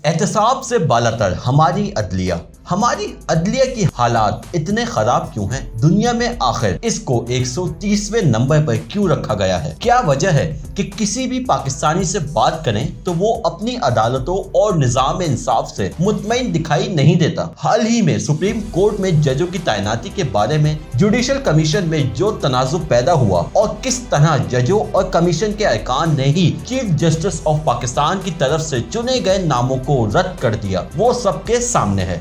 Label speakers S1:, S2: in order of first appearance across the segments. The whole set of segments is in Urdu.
S1: احتساب سے بالاتر ہماری عدلیہ کی حالات اتنے خراب کیوں ہیں؟ دنیا میں آخر اس کو 130ویں نمبر پر کیوں رکھا گیا ہے؟ کیا وجہ ہے کہ کسی بھی پاکستانی سے بات کریں تو وہ اپنی عدالتوں اور نظام انصاف سے مطمئن دکھائی نہیں دیتا؟ حال ہی میں سپریم کورٹ میں ججوں کی تعیناتی کے بارے میں جوڈیشل کمیشن میں جو تنازع پیدا ہوا اور کس طرح ججوں اور کمیشن کے ارکان نے ہی چیف جسٹس آف پاکستان کی طرف سے چنے گئے ناموں کو رد کر دیا، وہ سب کے سامنے ہے۔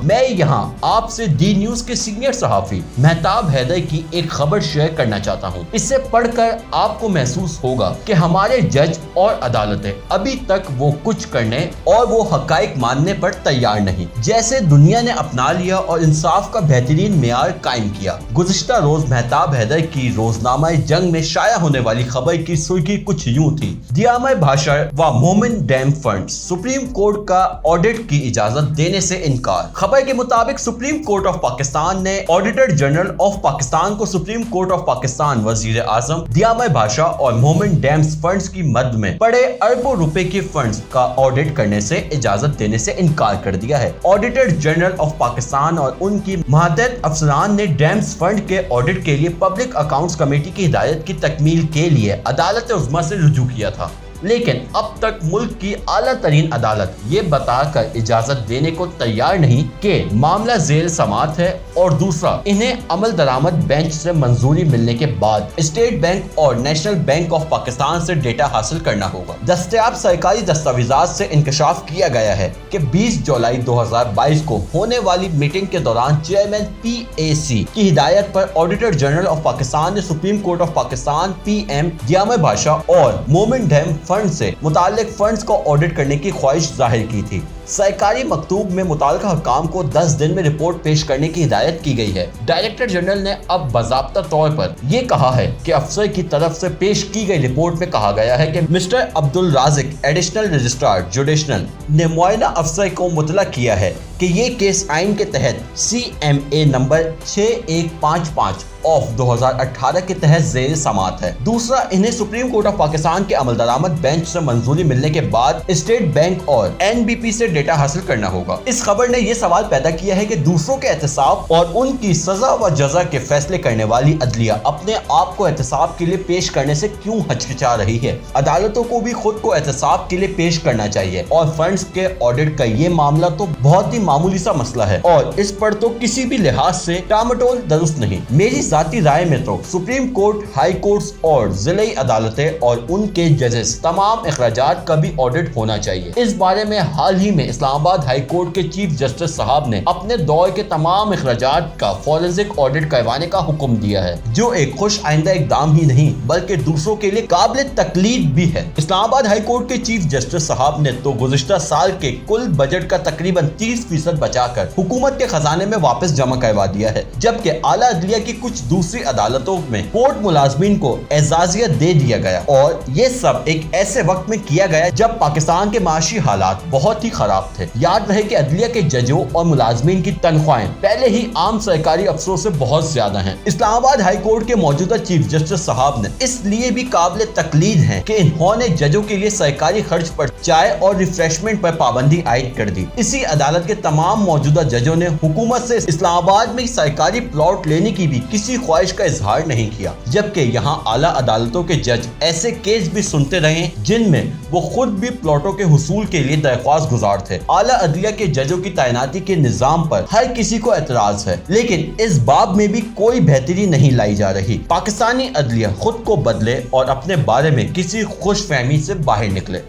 S1: میں یہاں آپ سے ڈی نیوز کے سینئر صحافی مہتاب حیدر کی ایک خبر شیئر کرنا چاہتا ہوں۔ اسے پڑھ کر آپ کو محسوس ہوگا کہ ہمارے جج اور عدالتیں ابھی تک وہ کچھ کرنے اور وہ حقائق ماننے پر تیار نہیں جیسے دنیا نے اپنا لیا اور انصاف کا بہترین معیار قائم کیا۔ گزشتہ روز مہتاب حیدر کی روزنامہ جنگ میں شائع ہونے والی خبر کی سرخی کچھ یوں تھی: دیامہ بھاشار و مومن ڈیم فنڈز، سپریم کورٹ کا آڈٹ کی اجازت دینے سے انکار۔ خبر کے مطابق سپریم کورٹ آف پاکستان نے آڈیٹر جنرل آف پاکستان کو سپریم کورٹ آف پاکستان، وزیر اعظم دیامہ بھاشار اور مومن ڈیمز فنڈز کی مد میں پڑے اربوں روپے کے فنڈز کا آڈٹ کرنے سے اجازت دینے سے انکار کر دیا ہے۔ آڈیٹر جنرل آف پاکستان اور ان کی ماتحت افسران نے ڈیمز فنڈ کے آڈٹ کے لیے پبلک اکاؤنٹس کمیٹی کی ہدایت کی تکمیل کے لیے عدالت عظمیٰ سے رجوع کیا تھا، لیکن اب تک ملک کی اعلیٰ ترین عدالت یہ بتا کر اجازت دینے کو تیار نہیں کہ معاملہ زیر سماعت ہے، اور دوسرا انہیں عمل درآمد بینچ سے منظوری ملنے کے بعد اسٹیٹ بینک اور نیشنل بینک آف پاکستان سے ڈیٹا حاصل کرنا ہوگا۔ دستیاب سرکاری دستاویزات سے انکشاف کیا گیا ہے کہ 20 جولائی 2022 کو ہونے والی میٹنگ کے دوران چیئرمین PAC کی ہدایت پر آڈیٹر جنرل آف پاکستان نے supreme court of Pakistan PM دیامہ بھاشار اور مومن ڈیم فنڈ سے متعلق فنڈز کو آڈٹ کرنے کی خواہش ظاہر کی تھی۔ سرکاری مکتوب میں متعلقہ حکام کو 10 دن میں رپورٹ پیش کرنے کی ہدایت کی گئی ہے۔ ڈائریکٹر جنرل نے اب باضابطہ طور پر یہ کہا ہے کہ افسر کی طرف سے پیش کی گئی رپورٹ میں کہا گیا ہے کہ mister Abdulrazzaq additional registrar judicial نے معائنہ افسر کو مطلع کیا ہے کہ یہ کیس آئین کے تحت CMA نمبر 6155 آف 2018 کے تحت زیر سماعت ہے۔ دوسرا، انہیں سپریم کورٹ آف پاکستان کے عمل درآمد بینچ سے منظوری ملنے کے بعد اسٹیٹ بینک اور NBP سے ڈیٹا حاصل کرنا ہوگا۔ اس خبر نے یہ سوال پیدا کیا ہے کہ دوسروں کے احتساب اور ان کی سزا و جزا کے فیصلے کرنے والی عدلیہ اپنے آپ کو احتساب کے لیے پیش کرنے سے کیوں ہچکچا رہی ہے؟ عدالتوں کو بھی خود کو احتساب کے لیے پیش کرنا چاہیے، اور فنڈز کے آڈٹ کا یہ معاملہ تو بہت ہی معمولی سا مسئلہ ہے اور اس پر تو کسی بھی لحاظ سے ٹامٹول درست نہیں۔ میری ذاتی رائے میں تو سپریم کورٹ، ہائی کورٹس اور ضلعی عدالتیں اور ان کے ججز تمام اخراجات کا بھی آڈٹ ہونا چاہیے۔ اس بارے میں حال ہی میں اسلام آباد ہائی کورٹ کے چیف جسٹس صاحب نے اپنے دور کے تمام اخراجات کا فورنزک آڈٹ کروانے کا حکم دیا ہے، جو ایک خوش آئندہ اقدام ہی نہیں بلکہ دوسروں کے لیے قابل تقلید بھی ہے۔ اسلام آباد ہائی کورٹ کے چیف جسٹس صاحب نے تو گزشتہ سال کے کل بجٹ کا تقریباً 30% بچا کر حکومت کے خزانے میں واپس جمع کروا دیا ہے، جبکہ اعلیٰ عدلیہ کی کچھ دوسری عدالتوں میں کورٹ ملازمین کو اعزازیہ دے دیا گیا، اور یہ سب ایک ایسے وقت میں کیا گیا جب پاکستان کے معاشی حالات بہت ہی خراب تھے۔ یاد رہے کہ عدلیہ کے ججوں اور ملازمین کی تنخواہیں پہلے ہی عام سرکاری افسروں سے بہت زیادہ ہیں۔ اسلام آباد ہائی کورٹ کے موجودہ چیف جسٹس صاحب نے اس لیے بھی قابل تقلید ہیں کہ انہوں نے ججوں کے لیے سرکاری خرچ پر چائے اور ریفریشمنٹ پر پابندی عائد کر دی۔ اسی عدالت کے تمام موجودہ ججوں نے حکومت سے اسلام آباد میں سرکاری پلاٹ لینے کی بھی کسی خواہش کا اظہار نہیں کیا، جبکہ یہاں اعلیٰ عدالتوں کے جج ایسے کیس بھی سنتے رہے جن میں وہ خود بھی پلاٹوں کے حصول کے لیے درخواست گزار تھے۔ اعلیٰ عدلیہ کے ججوں کی تعیناتی کے نظام پر ہر کسی کو اعتراض ہے، لیکن اس باب میں بھی کوئی بہتری نہیں لائی جا رہی۔ پاکستانی عدلیہ خود کو بدلے اور اپنے بارے میں کسی خوش فہمی سے باہر نکلے۔